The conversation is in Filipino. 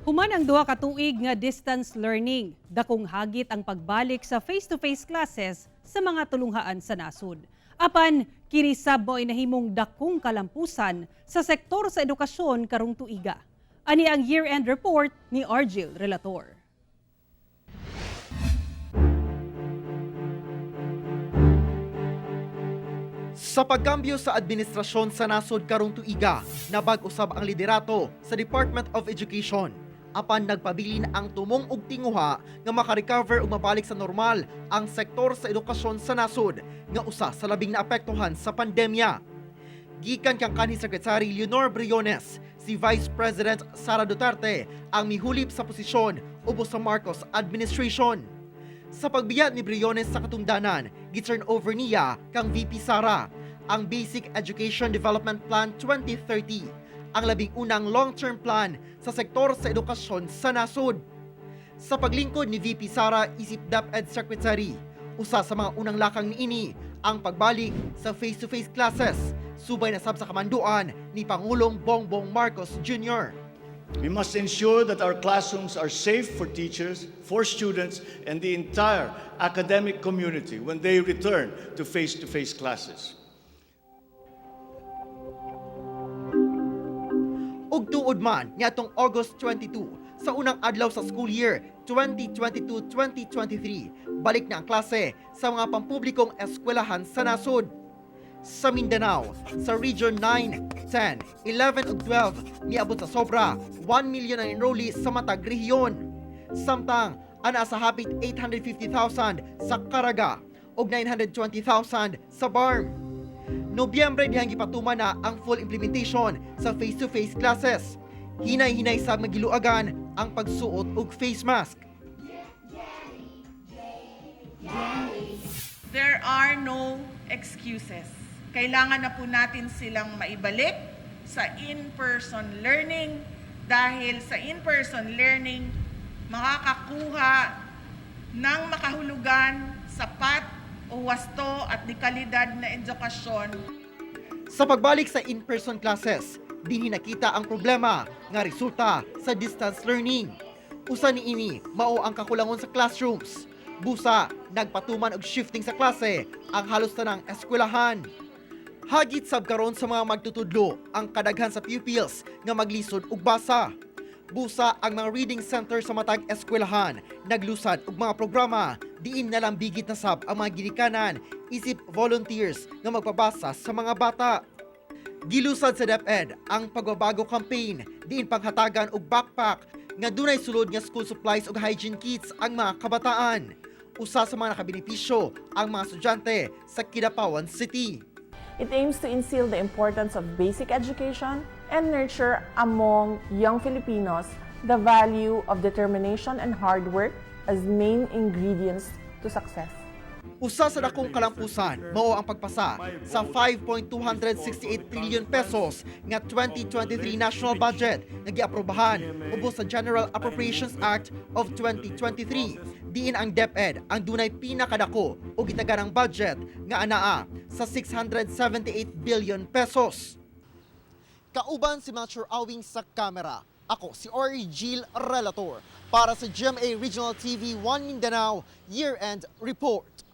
Human ang duha ka tuig nga distance learning, dakong hagit ang pagbalik sa face-to-face classes sa mga tulunghaan sa nasud. Apan kini sab mo'y nahimong dakong kalampusan sa sektor sa edukasyon karong tuiga. Ani ang year-end report ni Argil Relator. Sa pagkambyo sa administrasyon sa nasod karong tuiga, nabag-usab ang liderato sa Department of Education. Apan nagpabilin ang tumong ug tinguha nga makarecover ug mabalik sa normal ang sektor sa edukasyon sa nasod nga usa sa labing naapektuhan sa pandemya. Gikan kang kanhi Secretary Leonor Briones, si Vice President Sara Duterte ang mihulip sa posisyon ubos sa Marcos administration. Sa pagbiyat ni Briones sa katungdanan, gi-turn over niya kang VP Sara ang Basic Education Development Plan 2030, ang labing unang long-term plan sa sektor sa edukasyon sa nasod. Sa paglingkod ni VP Sara isip DepEd Secretary, usa sa mga unang lakang niini ang pagbalik sa face-to-face classes, subay na sab sa kamanduan ni Pangulong Bongbong Marcos Jr. We must ensure that our classrooms are safe for teachers, for students, and the entire academic community when they return to face-to-face classes. Ug tuod man niadtong August 22 sa unang adlaw sa school year 2022-2023, balik na ang klase sa mga pampublikong eskwelahan sa nasod. Sa Mindanao, sa Region 9, 10, 11 ug 12, niabot sa sobra 1 million ang enrollees sa matag rehiyon. Samtang ana sa hapit 850,000 sa Caraga ug 920,000 sa Barm. Nobyembre dihang gipatuman na ang full implementation sa face-to-face classes. Hinay-hinay sa magiluagan ang pagsuot og face mask. There are no excuses. Kailangan na po natin silang maibalik sa in-person learning dahil sa in-person learning makakakuha ng makahulugan, sapat o wasto at di kalidad na edukasyon. Sa pagbalik sa in-person classes, dinhi nakita ang problema nga resulta sa distance learning. Usa niini mao ang kakulangon sa classrooms. Busa, nagpatuman og shifting sa klase ang halos tanang eskwelahan. Hagit sab karon sa mga magtutudlo ang kadaghan sa pupils nga maglisod og basa. Busa ang mga reading center sa matag eskwelahan naglusad og mga programa diin nalambigit na sab ang mga ginikanan isip volunteers nga magpabasa sa mga bata. Gilusad sa DepEd ang pagbabago campaign diin panghatagan og backpack nga dunay sulod nga school supplies ug hygiene kits ang mga kabataan. Usa sa mga nakabenepisyo ang mga estudyante sa Kidapawan City. It aims to instill the importance of basic education and nurture among young Filipinos the value of determination and hard work as main ingredients to success. Usa sa dakong kalampusan mao ang pagpasa sa 5.268 trillion pesos nga 2023 national budget nga giaprobahan ubos sa General Appropriations Act of 2023. Diin ang DepEd ang dunay pinakadako o gitaganang budget nga anaa sa 678 billion pesos. Kauban si Mature Awing sa kamera. Ako si Argil Relator para sa GMA Regional TV 1 Mindanao Year-End Report.